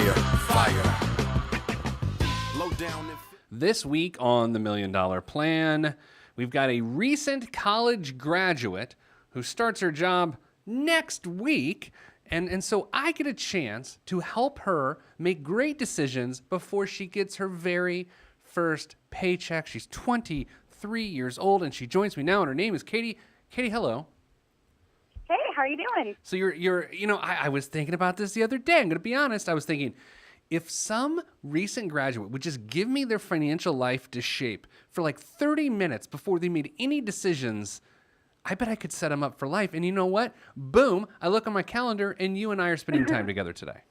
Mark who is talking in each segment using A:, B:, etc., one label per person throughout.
A: fire, fire. Low down and
B: This week on the $1 Million Plan, we've got a recent college graduate who starts her job next week. And so I get a chance to help her make great decisions before she gets her very first paycheck. She's 23 years old, and she joins me now, and her name is Katie. Katie, hello.
C: Hey, how are you doing?
B: So I was thinking about this the other day. I'm going to be honest. I was thinking, if some recent graduate would just give me their financial life to shape for like 30 minutes before they made any decisions, I bet I could set them up for life. And you know what? Boom, I look on my calendar and you and I are spending time together today.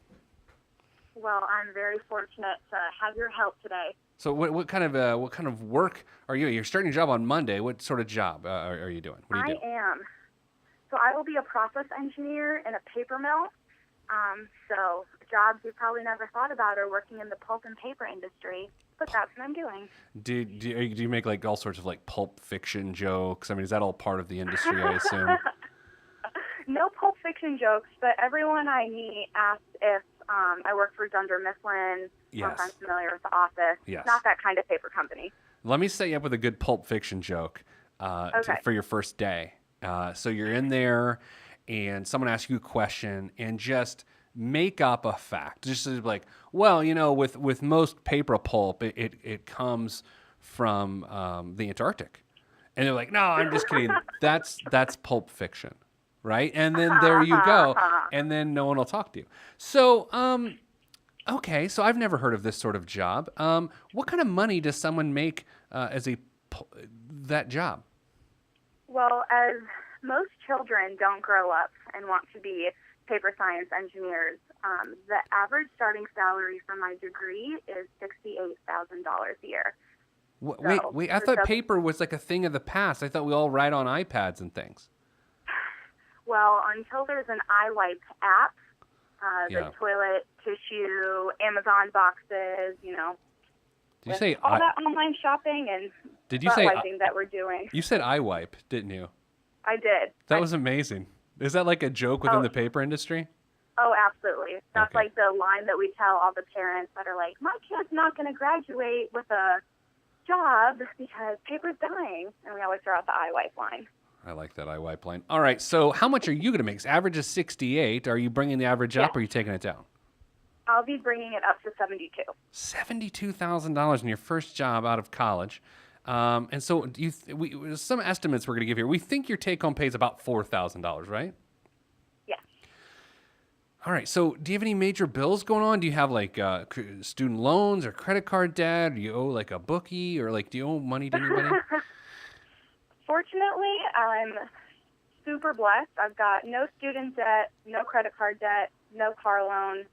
C: Well, I'm very fortunate to have your help today.
B: So what kind of work are you? You're starting your job on Monday. What sort of job are you doing? What do you do?
C: I am. So I will be a process engineer in a paper mill. So jobs you probably never thought about are working in the pulp and paper industry, but that's what I'm doing.
B: Do you make like all sorts of like pulp fiction jokes? I mean, is that all part of the industry, I assume?
C: No pulp fiction jokes, but everyone I meet asks if I work for Dunder Mifflin.
B: Yes.
C: I'm familiar with The Office.
B: Yes.
C: Not that kind of paper company.
B: Let me set you up with a good pulp fiction joke
C: Okay.
B: for your first day. So you're in there, and someone asks you a question, and just make up a fact. Just like, well, with most paper pulp, it comes from the Antarctic, and they're like, no, I'm just kidding. That's pulp fiction, right? And then there you go, and then no one will talk to you. So, okay, so I've never heard of this sort of job. What kind of money does someone make as that job?
C: Well, as most children don't grow up and want to be paper science engineers, the average starting salary for my degree is $68,000 a year.
B: Wait! I thought paper was like a thing of the past. I thought we all write on iPads and things.
C: Well, until there's an iWipe app,
B: Yeah.
C: the toilet tissue, Amazon boxes,
B: Did you say
C: all that online shopping and
B: Did you
C: butt
B: say
C: wiping that we're doing.
B: You said iWipe, didn't you?
C: I did.
B: That was amazing. Is that like a joke within
C: Oh.
B: the paper industry?
C: Oh, absolutely. That's
B: Okay.
C: like the line that we tell all the parents that are like, my kid's not going to graduate with a job because paper's dying. And we always throw out the iWipe line.
B: I like that iWipe line. All right, so how much are you going to make? Average is 68. Are you bringing the average up, or are you taking it down?
C: I'll be bringing it up to 72.
B: $72,000 in your first job out of college. And so some estimates we're going to give here. We think your take-home pay is about $4,000, right?
C: Yes.
B: All right. So do you have any major bills going on? Do you have like student loans or credit card debt? Do you owe like a bookie, or like do you owe money to anybody?
C: Fortunately, I'm super blessed. I've got no student debt, no credit card debt, no car loan.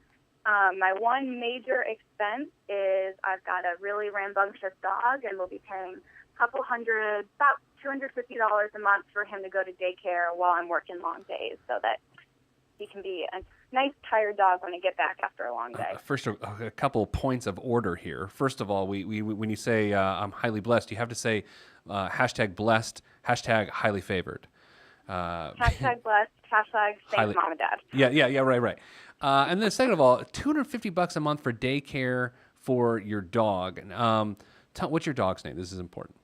C: My one major expense is I've got a really rambunctious dog, and we'll be paying about $250 a month for him to go to daycare while I'm working long days, so that he can be a nice, tired dog when I get back after a long day.
B: First, a couple points of order here. First of all, we when you say I'm highly blessed, you have to say hashtag blessed, hashtag highly favored.
C: Hashtag blessed, hashtag thanks, mom and dad.
B: Yeah, right. And then second of all, $250 a month for daycare for your dog. What's your dog's name? This is important.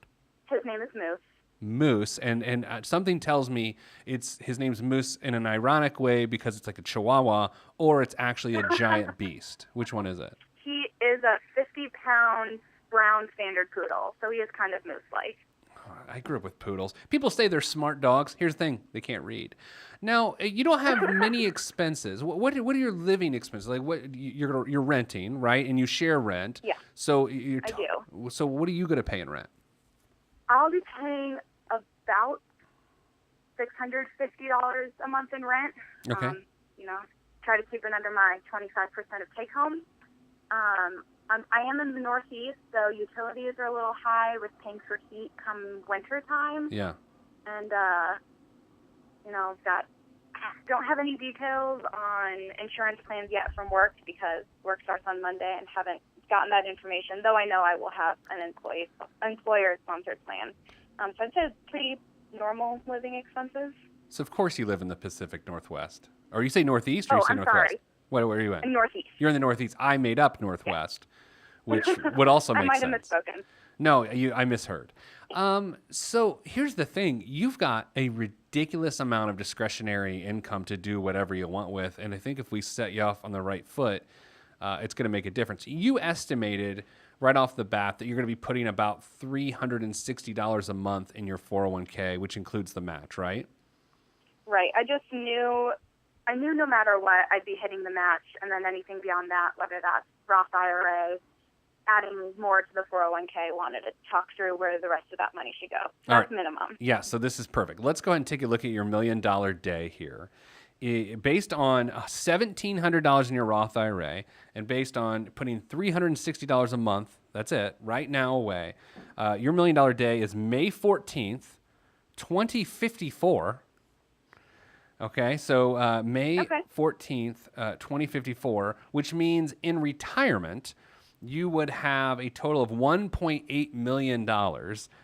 C: His name is Moose.
B: Moose, and something tells me his name's Moose in an ironic way because it's like a chihuahua, or it's actually a giant beast. Which one is it?
C: He is a 50-pound brown standard poodle, so he is kind of moose-like.
B: I grew up with poodles. People say they're smart dogs. Here's the thing: they can't read. Now, you don't have many expenses. What are your living expenses? Like what you're renting, right? And you share rent.
C: Yeah.
B: So
C: I do.
B: So what are you going to pay in rent?
C: I'll be paying about $650 a month in rent.
B: Okay.
C: Try to keep it under my 25% of take home. I am in the Northeast, so utilities are a little high with paying for heat come winter time.
B: Yeah.
C: And, don't have any details on insurance plans yet from work because work starts on Monday and haven't gotten that information, though I know I will have an employer-sponsored plan. So I'd say it's pretty normal living expenses.
B: So of course you live in the Pacific Northwest. Or you say Northeast or you say
C: I'm
B: Northwest?
C: sorry.
B: Where are you
C: in
B: in?
C: Northeast.
B: You're in the Northeast. I made up Northwest, which would also
C: I
B: make
C: might
B: sense.
C: have misspoken.
B: No, I misheard. So here's the thing. You've got a ridiculous amount of discretionary income to do whatever you want with. And I think if we set you off on the right foot, it's going to make a difference. You estimated right off the bat that you're going to be putting about $360 a month in your 401k, which includes the match, right?
C: Right. I knew no matter what, I'd be hitting the match, and then anything beyond that, whether that's Roth IRA, adding more to the 401k, wanted to talk through where the rest of that money should go. That's minimum.
B: Yeah, so this is perfect. Let's go ahead and take a look at your $1 million day here. Based on $1,700 in your Roth IRA and based on putting $360 a month, that's it, right now away, your $1 million day is May 14th, 2054. Okay, so May 14th, 2054, which means in retirement, you would have a total of $1.8 million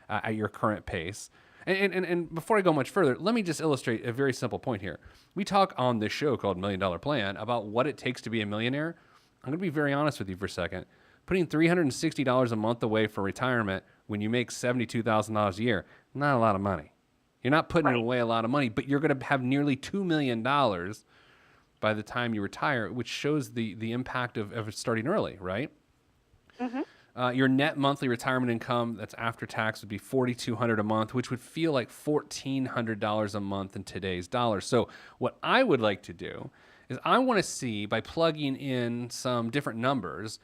B: at your current pace. And before I go much further, let me just illustrate a very simple point here. We talk on this show called $1 Million Plan about what it takes to be a millionaire. I'm going to be very honest with you for a second. Putting $360 a month away for retirement when you make $72,000 a year, not a lot of money. You're not putting away a lot of money, but you're going to have nearly $2 million by the time you retire, which shows the impact of starting early, right?
C: Mm-hmm.
B: Your net monthly retirement income that's after tax would be $4,200 a month, which would feel like $1,400 a month in today's dollars. So what I would like to do is I want to see, by plugging in some different numbers,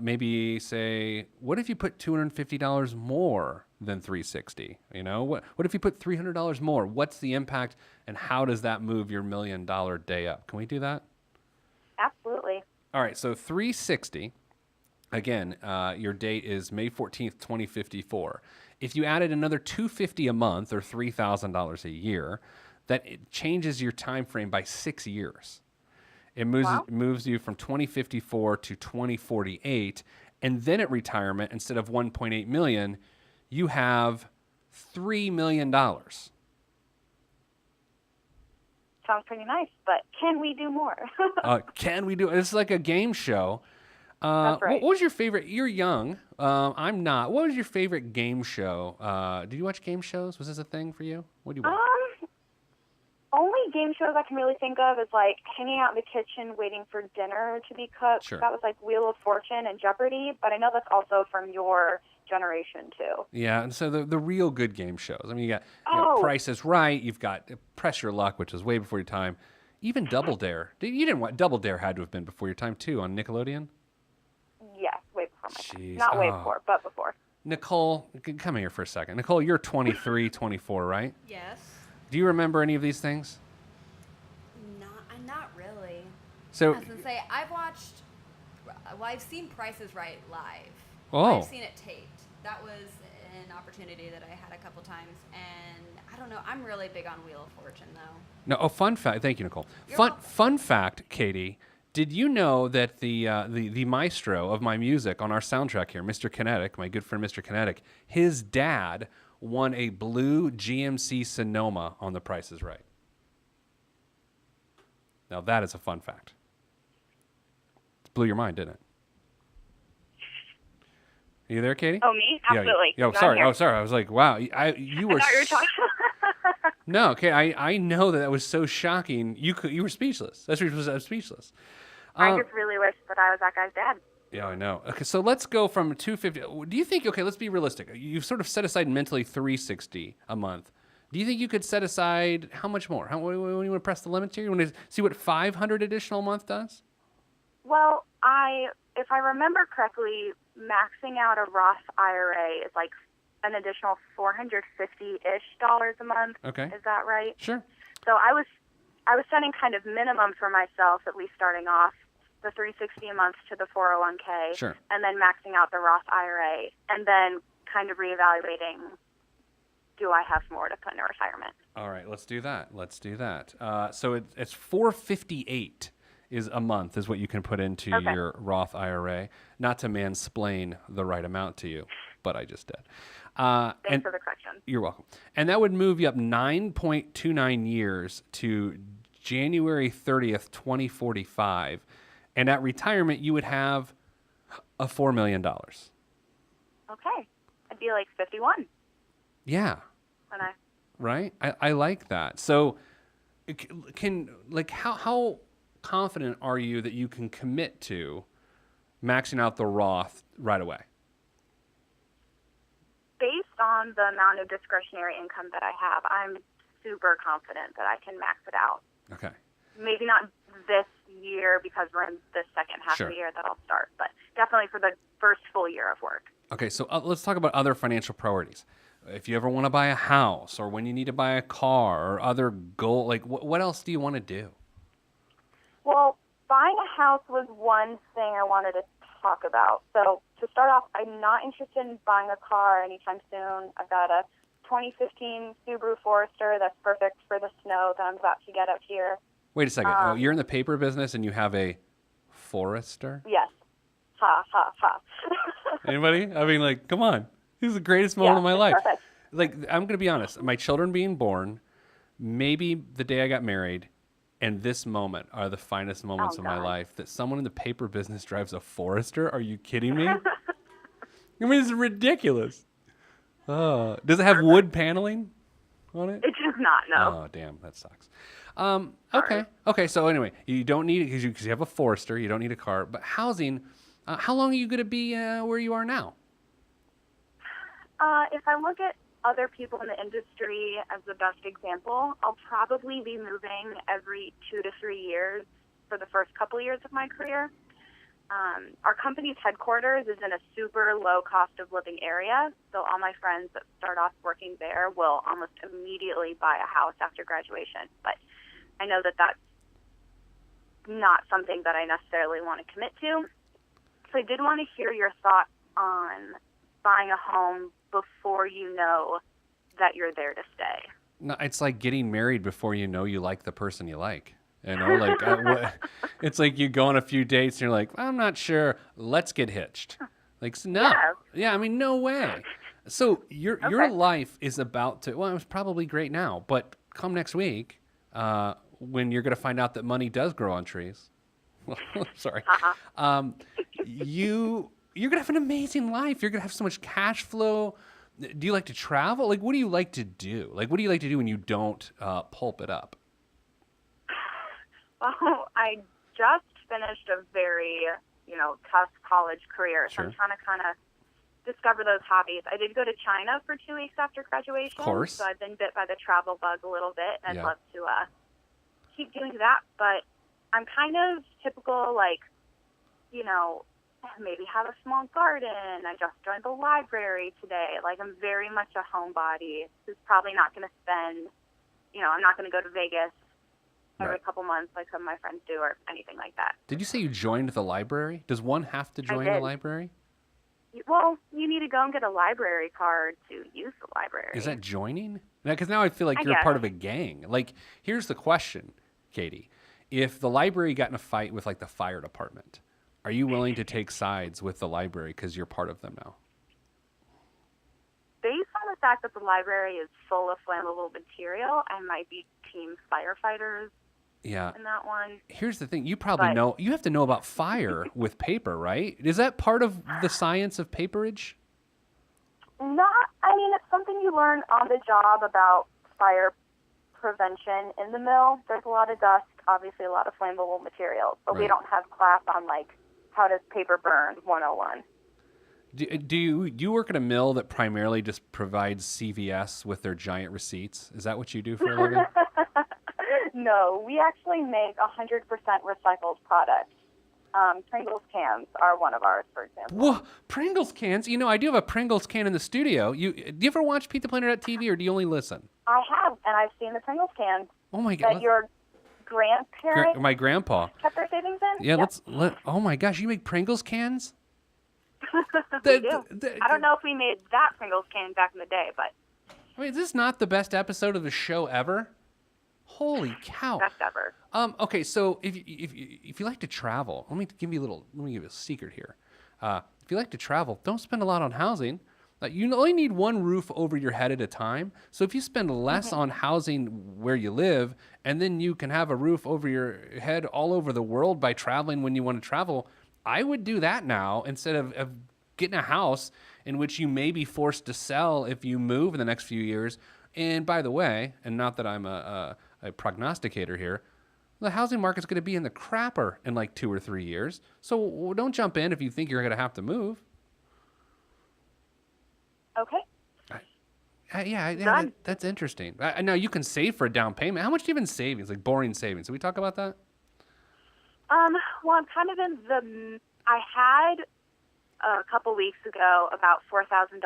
B: maybe say, what if you put $250 more than $360? You know, what if you put $300 more? What's the impact, and how does that move your $1 million day up? Can we do that?
C: Absolutely.
B: All right, so $360. Again, your date is May 14th, 2054. If you added another $250 a month or $3,000 a year, that it changes your time frame by 6 years. It moves you from 2054 to 2048, and then at retirement, instead of 1.8 million, you have $3 million.
C: Sounds pretty nice, but can we do more?
B: Can we do it? It's like a game show.
C: That's right.
B: What was your favorite? You're young. I'm not. What was your favorite game show? Did you watch game shows? Was this a thing for you? What do you watch?
C: Only game shows I can really think of is like hanging out in the kitchen waiting for dinner to be cooked.
B: Sure.
C: That was like Wheel of Fortune and Jeopardy, but I know that's also from your generation too.
B: Yeah, and so the real good game shows. I mean, you got Price is Right. You've got Press Your Luck, which was way before your time. Even Double Dare. You didn't want Double Dare had to have been before your time too on Nickelodeon.
C: Yes, way before my time.
B: Jeez.
C: Not way before, but before.
B: Nicole, come here for a second. Nicole, you're 23, 24, right?
D: Yes.
B: Do you remember any of these things?
D: Not really.
B: So,
D: I was gonna say I've seen Price is Right live.
B: Oh.
D: I've seen it taped. That was an opportunity that I had a couple times, and I don't know. I'm really big on Wheel of Fortune, though.
B: no. Oh, fun fact. Thank you, Nicole.
D: You're welcome.
B: Fun fact, Katie. Did you know that the maestro of my music on our soundtrack here, Mr. Kinetic, my good friend Mr. Kinetic, his dad won a blue GMC Sonoma on The Price is Right. Now that is a fun fact. It blew your mind, didn't it? Are you there, Katie?
C: Oh, me? Absolutely.
B: Yeah.
C: Not here.
B: Sorry. I was like, wow. You
C: I
B: were.
C: thought you were talking.
B: No, okay. I know that was so shocking. You were speechless. That's what I was speechless.
C: I just really wish that I was that guy's dad.
B: Yeah, I know. Okay, so let's go from 250. Do you think? Okay, let's be realistic. You've sort of set aside mentally 360 a month. Do you think you could set aside how much more? When you want to press the limits here? You want to see what 500 additional a month does?
C: Well, if I remember correctly, maxing out a Roth IRA is like an additional $450-ish a month.
B: Okay.
C: Is that right?
B: Sure.
C: So I was setting kind of minimum for myself, at least starting off, the $360 a month to the 401k,
B: Sure.
C: and then maxing out the Roth IRA, and then kind of reevaluating, do I have more to put in retirement?
B: All right, let's do that. So it's $458 is a month is what you can put into your Roth IRA. Not to mansplain the right amount to you, but I just did.
C: Thanks for the correction.
B: You're welcome. And that would move you up 9.29 years to January 30th, 2045, and at retirement you would have a $4 million.
C: Okay. I'd be like 51
B: Yeah.
C: when I.
B: Right? I like that. So how confident are you that you can commit to maxing out the Roth right away?
C: Based on the amount of discretionary income that I have, I'm super confident that I can max it out.
B: Okay.
C: Maybe not this year because we're in the second half
B: Sure.
C: of the year that I'll start, but definitely for the first full year of work.
B: Okay, so let's talk about other financial priorities. If you ever want to buy a house, or when you need to buy a car, or other goal, like what else do you want to do?
C: Well, buying a house was one thing I wanted to talk about. So to start off, I'm not interested in buying a car anytime soon. I've got a 2015 Subaru Forester that's perfect for the snow that I'm about to get up here.
B: Wait a second. Oh, you're in the paper business and you have a Forester?
C: Yes. Ha, ha, ha.
B: Anybody? I mean, like, come on. This is the greatest moment of my
C: it's
B: life.
C: perfect.
B: Like, I'm going to be honest. My children being born, maybe the day I got married, and this moment are the finest moments of my
C: God.
B: life. That someone in the paper business drives a Forester? Are you kidding me? I mean, it's ridiculous. Oh, does it have wood paneling on it?
C: It does not, no.
B: Oh, damn, that sucks. Okay. So anyway, you don't need it because you have a Forester. You don't need a car. But housing, how long are you going to be where you are now?
C: If I look at other people in the industry as the best example, I'll probably be moving every 2 to 3 years for the first couple years of my career. Our company's headquarters is in a super low cost of living area, so all my friends that start off working there will almost immediately buy a house after graduation. But I know that that's not something that I necessarily want to commit to. So I did want to hear your thoughts on buying a home before you know that you're there to stay.
B: No, it's like getting married before you know you like the person you like. You know, like it's like you go on a few dates and you're like, I'm not sure. Let's get hitched. Like, no, yeah, I mean, no way. So your life is about to. Well, it's probably great now, but come next week, when you're going to find out that money does grow on trees. Sorry, you're going to have an amazing life. You're going to have so much cash flow. Do you like to travel? Like, what do you like to do? Like, what do you like to do when you don't pulp it up?
C: Well, I just finished a very, tough college career, so
B: Sure.
C: I'm trying to kind of discover those hobbies. I did go to China for 2 weeks after graduation,
B: Of course.
C: so I've been bit by the travel bug a little bit, and
B: Yeah.
C: I'd love to keep doing that. But I'm kind of typical, maybe have a small garden. I just joined the library today. Like, I'm very much a homebody who's probably not going to spend, I'm not going to go to Vegas every
B: Right.
C: couple months like some of my friends do or anything like that.
B: Did you say you joined the library? Does one have to join the
C: did.
B: library?
C: Well, you need to go and get a library card to use the library.
B: Is that joining? Because now I feel like
C: I
B: you're
C: guess.
B: part of a gang. Like, here's the question, Katie. If the library got in a fight with, like, the fire department, are you willing to take sides with the library because you're part of them now?
C: Based on the fact that the library is full of flammable material, I might be team firefighters
B: Yeah.
C: in that one.
B: Here's the thing. You probably
C: But-
B: know. You have to know about fire with paper, right? Is that part of the science of paperage?
C: It's something you learn on the job about fire prevention in the mill. There's a lot of dust, obviously a lot of flammable materials, but we
B: Right.
C: don't have class on, how does paper burn 101.
B: Do you work at a mill that primarily just provides CVS with their giant receipts? Is that what you do for a living?
C: No, we actually make 100% recycled products. Pringles cans are one of ours, for example.
B: Whoa, Pringles cans. I do have a Pringles can in the studio. Do you ever watch PeteThePlanner.tv or do you only listen?
C: I have, and I've seen the Pringles cans
B: Oh my
C: that
B: God.
C: your grandparents
B: My grandpa.
C: kept their savings in.
B: Yeah, oh my gosh, you make Pringles cans?
C: We do. I don't know if we made that Pringles can back in the day, but
B: I mean, is this not the best episode of the show ever? Holy cow.
C: best ever.
B: Okay, so if you like to travel, let me give you a secret here. If you like to travel, don't spend a lot on housing. Like you only need one roof over your head at a time. So if you spend less on housing where you live, and then you can have a roof over your head all over the world by traveling when you want to travel, I would do that now instead of getting a house in which you may be forced to sell if you move in the next few years. And by the way, and not that I'm a prognosticator here, the housing market's going to be in the crapper in like 2 or 3 years. So don't jump in if you think you're going to have to move.
C: Okay.
B: Yeah, that's interesting. Now you can save for a down payment. How much do you have in savings, like boring savings? Did we talk about that?
C: Well, I'm kind of in the. I had a couple weeks ago about $4,000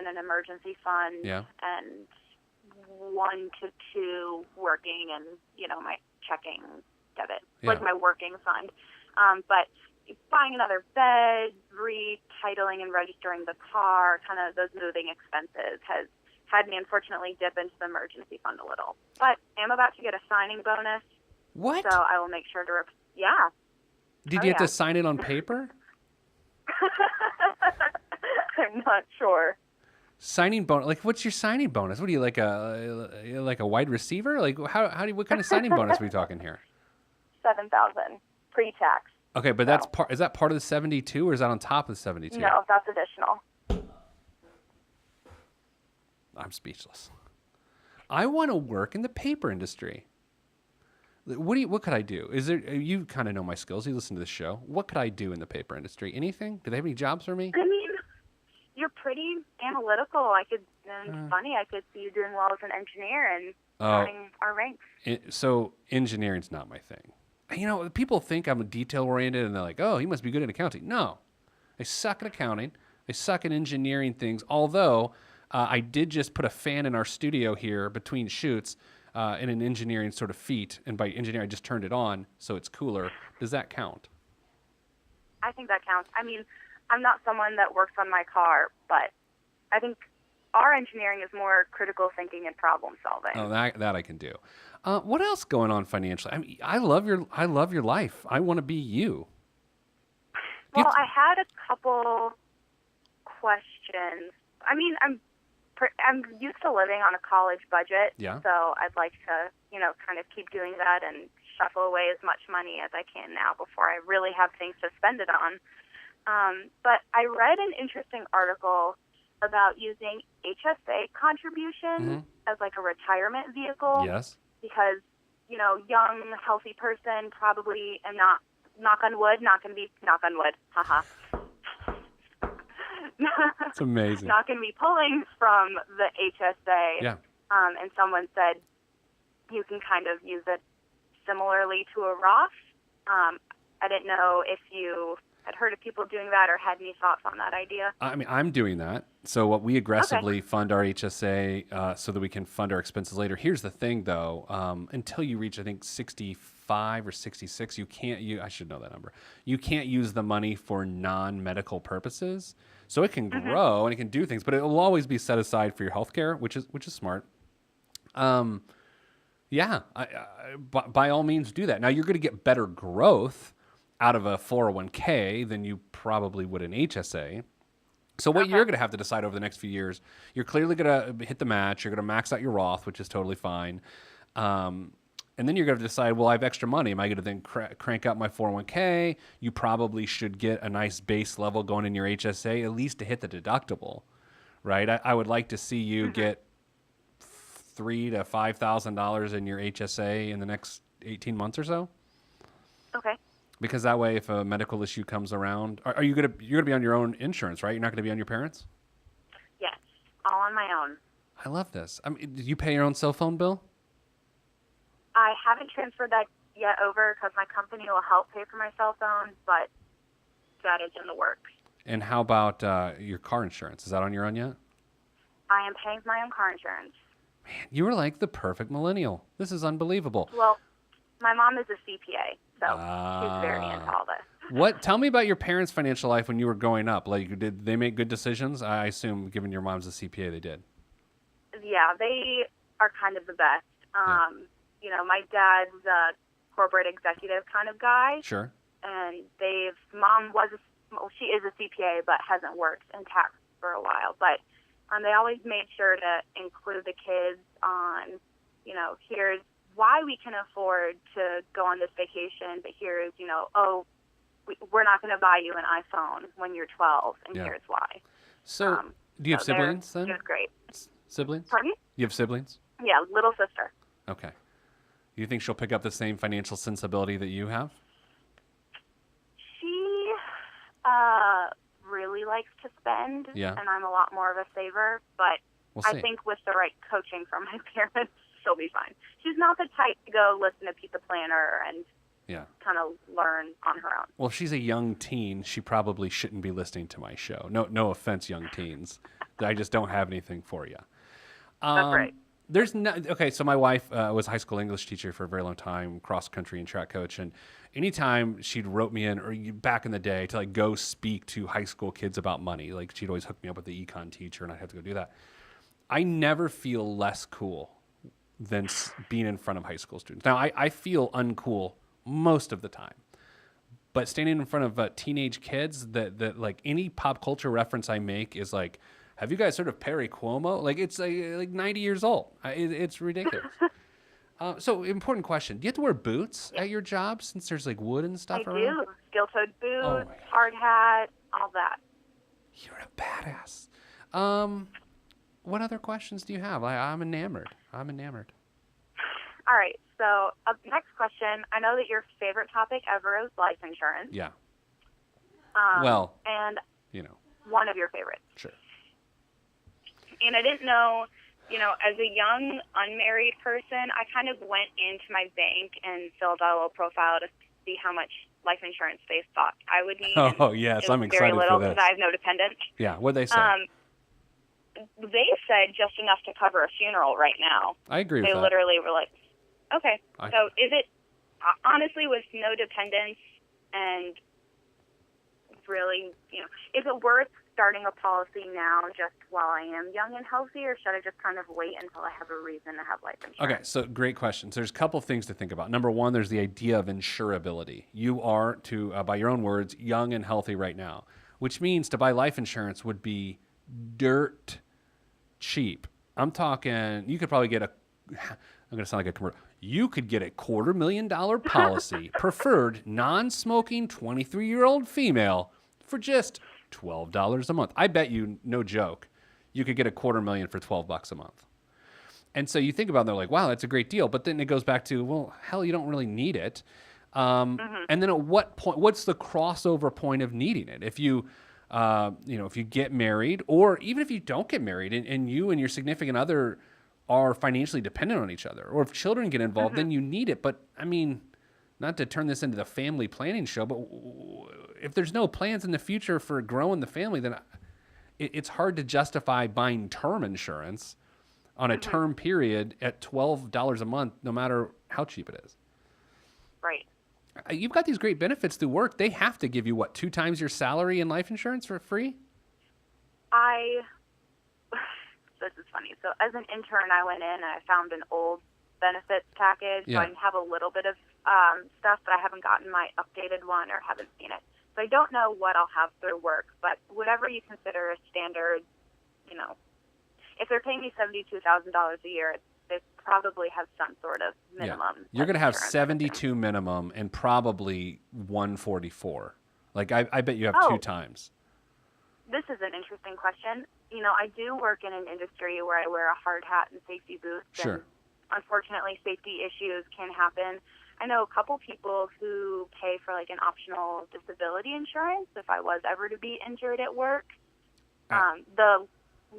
C: in an emergency fund,
B: Yeah.
C: and 1 to 2 working, and my checking debit, like
B: Yeah.
C: my working fund. But buying another bed, retitling and registering the car, kind of those moving expenses has had me unfortunately dip into the emergency fund a little. But I'm about to get a signing bonus,
B: What?
C: so I will make sure to. Yeah.
B: Did
C: Oh,
B: you have
C: yeah.
B: to sign it on paper?
C: I'm not sure.
B: Signing bonus? Like, what's your signing bonus? What are you, like a wide receiver? Like, what kind of signing bonus are we talking here?
C: 7,000 pre-tax.
B: Okay, but that's part. Is that part of the 72, or is that on top of the 72?
C: No, that's additional.
B: I'm speechless. I want to work in the paper industry. What could I do? You kind of know my skills. You listen to this show. What could I do in the paper industry? Anything? Do they have any jobs for me?
C: I mean, you're pretty analytical. It's funny, I could see you doing well as an engineer and joining our ranks.
B: So engineering's not my thing. People think I'm detail oriented and they're like, oh, he must be good at accounting. No, I suck at accounting. I suck at engineering things. Although I did just put a fan in our studio here between shoots in an engineering sort of feat. And by engineering, I just turned it on so it's cooler. Does that count?
C: I think that counts. I mean, I'm not someone that works on my car, but I think our engineering is more critical thinking and problem solving.
B: Oh, that I can do. What else going on financially? I mean, I love your life. I want to be you.
C: Well, I had a couple questions. I mean, I'm used to living on a college budget,
B: Yeah.
C: so I'd like to, kind of keep doing that and shuffle away as much money as I can now before I really have things to spend it on. But I read an interesting article about using HSA contributions as like a retirement vehicle.
B: Yes.
C: Because, young, healthy person probably am not, knock on wood, not going to be, knock on wood, haha.
B: It's amazing.
C: Not going to be pulling from the HSA.
B: Yeah.
C: And someone said you can kind of use it similarly to a Roth. I didn't know if you had heard of people doing that or had any thoughts on that idea.
B: I mean, I'm doing that. So what we aggressively fund our HSA so that we can fund our expenses later. Here's the thing, though. Until you reach, I think, 65 or 66, you can't. I should know that number. You can't use the money for non-medical purposes. So it can grow and it can do things, but it will always be set aside for your health care, which is smart. Yeah, by all means do that. Now you're going to get better growth out of a 401k than you probably would an HSA. So what you're going to have to decide over the next few years, you're clearly going to hit the match. You're going to max out your Roth, which is totally fine. And then you're going to decide, well, I have extra money. Am I going to then crank up my 401k? You probably should get a nice base level going in your HSA, at least to hit the deductible, right? I would like to see you get $3,000 to $5,000 in your HSA in the next 18 months or so.
C: Okay.
B: Because that way, if a medical issue comes around, you're gonna be on your own insurance, right? You're not gonna be on your parents'?
C: Yes, all on my own.
B: I love this. I mean, do you pay your own cell phone bill?
C: I haven't transferred that yet over because my company will help pay for my cell phone, but that is in the works.
B: And how about your car insurance? Is that on your own yet?
C: I am paying for my own car insurance.
B: Man, you are like the perfect millennial. This is unbelievable.
C: Well, my mom is a CPA, so she's very into all this.
B: Tell me about your parents' financial life when you were growing up. Like, did they make good decisions? I assume, given your mom's a CPA, they did.
C: Yeah, they are kind of the best. My dad's a corporate executive kind of guy.
B: Sure.
C: And mom she is a CPA, but hasn't worked in tax for a while. But They always made sure to include the kids on, here's why we can afford to go on this vacation, but here's, we're not going to buy you an iPhone when you're 12, and
B: Yeah.
C: here's why.
B: So, do you have siblings then?
C: It was great.
B: Siblings?
C: Pardon?
B: You have siblings?
C: Yeah, little sister.
B: Okay. Do you think she'll pick up the same financial sensibility that you have?
C: She really likes to spend,
B: Yeah.
C: and I'm a lot more of a saver, but
B: We'll see.
C: I think with the right coaching from my parents, she'll be fine. She's not the type to go listen to Pizza Planner and
B: Yeah.
C: kind of learn on her own.
B: Well, if she's a young teen, she probably shouldn't be listening to my show. No offense, young teens. I just don't have anything for you.
C: That's right.
B: There's no, okay, so my wife was a high school English teacher for a very long time, cross country and track coach, and anytime she'd wrote me in, or back in the day, to like go speak to high school kids about money, like she'd always hook me up with the econ teacher, and I'd have to go do that. I never feel less cool than being in front of high school students. Now, I feel uncool most of the time, but standing in front of teenage kids, that like any pop culture reference I make is like, have you guys heard of Perry Cuomo? Like it's like 90 years old. It's ridiculous. So important question: do you have to wear boots at your job since there's like wood and stuff
C: I
B: around?
C: do. Steel-toed boots,
B: Oh my God.
C: hard hat, all that.
B: You're a badass. What other questions do you have? I'm enamored. I'm enamored.
C: All right. So next question. I know that your favorite topic ever is life insurance.
B: Yeah.
C: And one of your favorites.
B: Sure.
C: And I didn't know, as a young unmarried person, I kind of went into my bank and filled out a little profile to see how much life insurance they thought I would need.
B: Oh, yes,
C: It was
B: I'm excited
C: very little
B: for this.
C: because I have no dependents.
B: Yeah, what'd they say?
C: They said just enough to cover a funeral right now.
B: I agree with
C: They
B: that.
C: literally were like, okay.
B: I-
C: So is it, honestly, with no dependents and really, is it worth starting a policy now just while I am young and healthy, or should I just kind of wait until I have a reason to have life insurance?
B: Okay, so great questions. There's a couple things to think about. Number one, there's the idea of insurability. You are, by your own words, young and healthy right now, which means to buy life insurance would be dirt cheap. I'm talking, you could probably get I'm going to sound like a commercial. You could get a $250,000 policy, preferred non-smoking 23-year-old female, for just $12 a month. I bet you, no joke, you could get a $250,000 for $12 a month. And so you think about it, and they're like, wow, that's a great deal. But then it goes back to, well, hell, you don't really need it. And then at what point, what's the crossover point of needing it? If you, if you get married, or even if you don't get married and you and your significant other are financially dependent on each other, or if children get involved, then you need it. But I mean, not to turn this into the family planning show, but if there's no plans in the future for growing the family, then it's hard to justify buying term insurance on a term period at $12 a month, no matter how cheap it is.
C: Right.
B: You've got these great benefits through work. They have to give you, 2 times your salary in life insurance for free?
C: This is funny. So as an intern, I went in and I found an old benefits package.
B: Yeah.
C: So I have a little bit of stuff, but I haven't gotten my updated one or haven't seen it. So I don't know what I'll have through work, but whatever you consider a standard, if they're paying me $72,000 a year, they probably have some sort of minimum.
B: You're going to have
C: insurance.
B: 72 minimum and probably 144. Like I bet you have 2 times.
C: This is an interesting question. I do work in an industry where I wear a hard hat and safety boots.
B: Sure.
C: And unfortunately, safety issues can happen. I know a couple people who pay for like an optional disability insurance if I was ever to be injured at work. The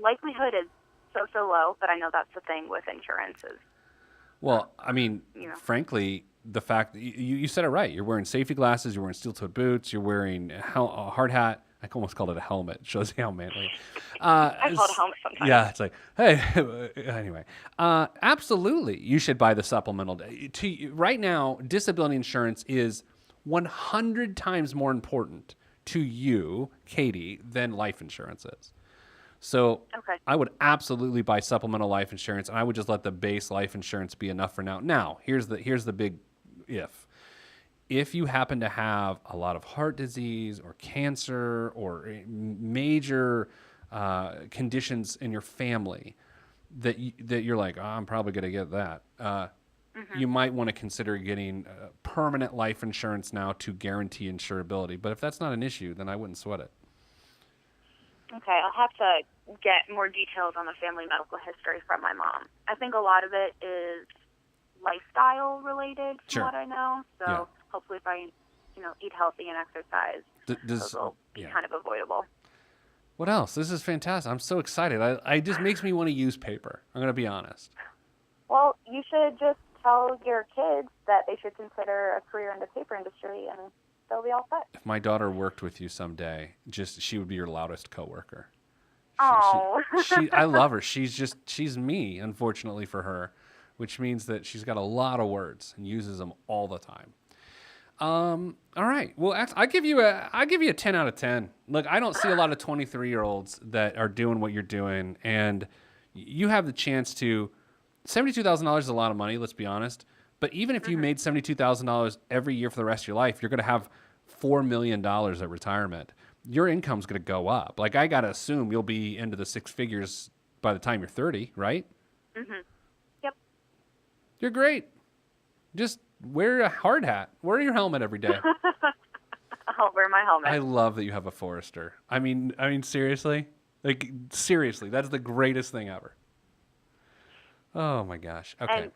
C: likelihood is so low, but I know that's the thing with insurances.
B: Well, I mean, frankly, the fact that you said it right. You're wearing safety glasses, you're wearing steel-toed boots, you're wearing a hard hat. I almost called it a helmet. It shows you how manly.
C: I call it a helmet sometimes.
B: Yeah, it's like, hey, anyway. Absolutely, you should buy the supplemental. Right now, disability insurance is 100 times more important to you, Katie, than life insurance is. So
C: Okay.
B: I would absolutely buy supplemental life insurance, and I would just let the base life insurance be enough for now. Now, here's the big if. If you happen to have a lot of heart disease or cancer or major conditions in your family that you're like, oh, I'm probably going to get that. You might want to consider getting permanent life insurance now to guarantee insurability. But if that's not an issue, then I wouldn't sweat it.
C: Okay, I'll have to get more details on the family medical history from my mom. I think a lot of it is lifestyle related, from
B: Sure.
C: what I know. So
B: Yeah.
C: hopefully, if I, eat healthy and exercise, those will be kind of avoidable.
B: What else? This is fantastic. I'm so excited. I just makes me want to use paper. I'm going to be honest.
C: Well, you should just tell your kids that they should consider a career in the paper industry, and they'll be all set.
B: If my daughter worked with you someday, she would be your loudest coworker.
C: Oh.
B: I love her. She's me, unfortunately for her, which means that she's got a lot of words and uses them all the time. All right. Well, I give you a 10 out of 10. Look, I don't see a lot of 23-year-olds that are doing what you're doing, and you have the chance to. $72,000 is a lot of money. Let's be honest. But even if you made $72,000 every year for the rest of your life, you're going to have $4 million at retirement. Your income's going to go up. Like, I got to assume you'll be into the six figures by the time you're 30, right?
C: Yep.
B: You're great. Just wear a hard hat. Wear your helmet every day.
C: I'll wear my helmet.
B: I love that you have a Forester. I mean, seriously? Like, seriously, that's the greatest thing ever. Oh, my gosh. Okay.
C: And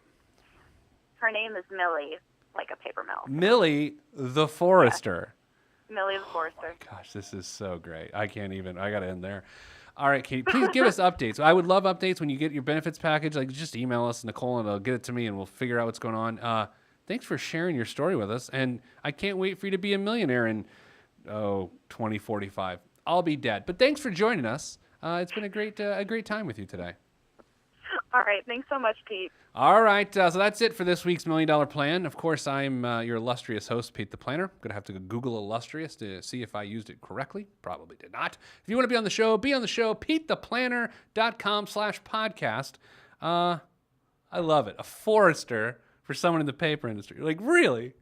C: her name is Millie, like a paper mill.
B: Millie the Forester.
C: Millie the Forester.
B: Gosh, this is so great. I got to end there. All right, Katie, please give us updates. I would love updates when you get your benefits package. Like, just email us, Nicole, and I'll get it to me, and we'll figure out what's going on. Thanks for sharing your story with us, and I can't wait for you to be a millionaire in, 2045. I'll be dead. But thanks for joining us. It's been a great time with you today.
C: All right. Thanks so much, Pete.
B: All right, so that's it for this week's $1 Million Plan. Of course, I'm your illustrious host, Pete the Planner. I'm going to have to Google illustrious to see if I used it correctly. Probably did not. If you want to be on the show, PeteThePlanner.com/podcast. I love it. A Forester for someone in the paper industry. Like, really?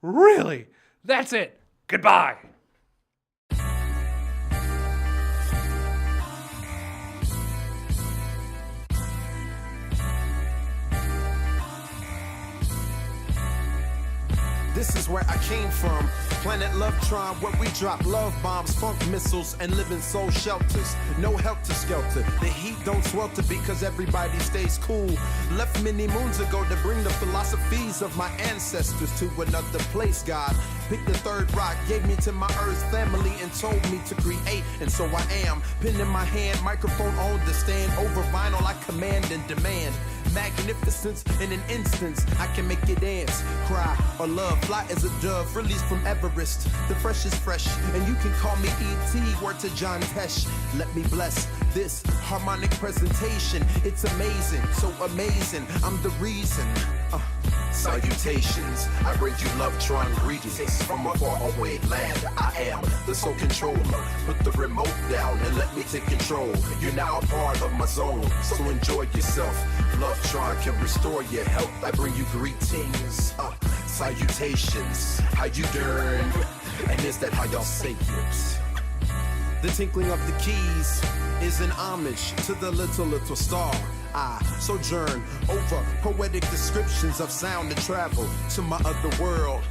B: Really? That's it. Goodbye.
A: This is where I came from. Planet Lovetron, where we drop love bombs, funk missiles, and live in soul shelters. No helter skelter. The heat don't swelter because everybody stays cool. Left many moons ago to bring the philosophies of my ancestors to another place, God. Picked the third rock, gave me to my earth family, and told me to create. And so I am. Pen in my hand, microphone on the stand. Over vinyl, I command and demand. Magnificence in an instance, I can make you dance, cry, or love. Fly as a dove, released from Everest. The fresh is fresh, and you can call me E.T. Word to John Tesh. Let me bless this harmonic presentation. It's amazing, so amazing. I'm the reason. Salutations, I bring you Lovetron greetings from a faraway land. I am the sole controller. Put the remote down and let me take control. You're now a part of my zone, so enjoy yourself. Lovetron can restore your health. I bring you greetings, salutations. How you doing? And is that how y'all say it? The tinkling of the keys is an homage to the little star. I sojourn over poetic descriptions of sound and travel to my other world.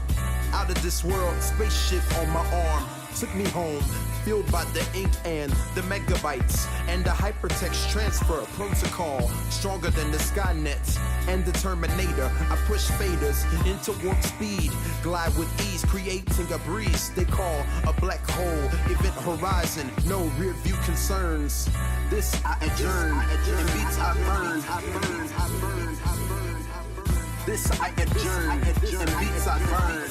A: Out of this world, spaceship on my arm took me home, fueled by the ink and the megabytes and the hypertext transfer protocol, stronger than the Skynet and the Terminator. I push faders into warp speed, glide with ease, creating a breeze they call a black hole. Event horizon, no rear view concerns. This I adjourn, and beats I burn. This I adjourn, and beats I burn.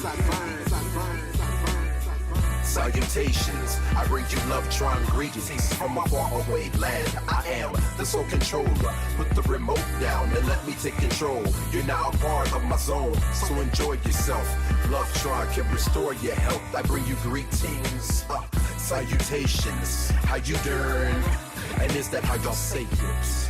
A: Salutations, I bring you Lovetron greetings from a faraway land. I am the sole controller. Put the remote down and let me take control. You're now a part of my zone, so enjoy yourself. Lovetron can restore your health. I bring you greetings, salutations. How you doing? And is that how y'all say it?